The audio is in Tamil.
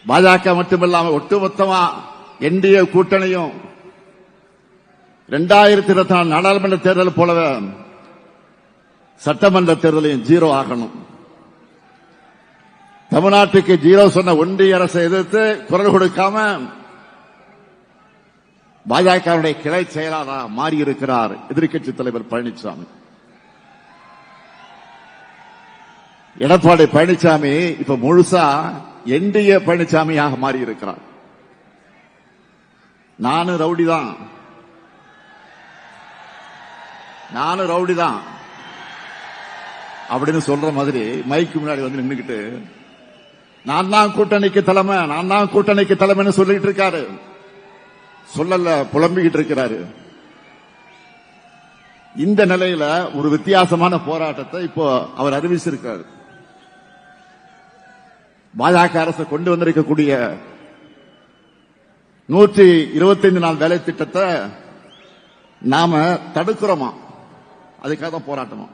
பாஜக மட்டுமில்லாம ஒட்டுமொத்தமா என்டிஏ கூட்டணியும் 2024 நாடாளுமன்ற தேர்தல் போலவே சட்டமன்ற தேர்தலையும் ஜீரோ ஆகணும். தமிழ்நாட்டுக்கு ஜீரோ சொன்ன ஒன்றிய அரசை எதிர்த்து குரல் கொடுக்காம பாஜகவுடைய கிளை செயலாளராக மாறியிருக்கிறார் எதிர்க்கட்சித் தலைவர் பழனிசாமி. எடப்பாடி பழனிசாமி இப்ப முழுசா என்டிஏ பழனிசாமியாக மாறியிருக்கிறார். நானும் ரவுடி தான் அப்படின்னு சொல்ற மாதிரி மைக்கு முன்னாடி வந்து நின்னுக்கிட்டு நான் தான் கூட்டணிக்கு தலைமைன்னு சொல்லிட்டு இருக்காரு. சொல்லல, புலம்பிக்கிட்டு இருக்கிறாரு. இந்த நிலையில ஒரு வித்தியாசமான போராட்டத்தை இப்போ அவர் அறிவிச்சிருக்காரு. பாஜக அரசு கொண்டு வந்திருக்கக்கூடிய 125 நாள் வேலை திட்டத்தை நாம தடுக்கிறோமா, அதுக்காக தான் போராட்டமா.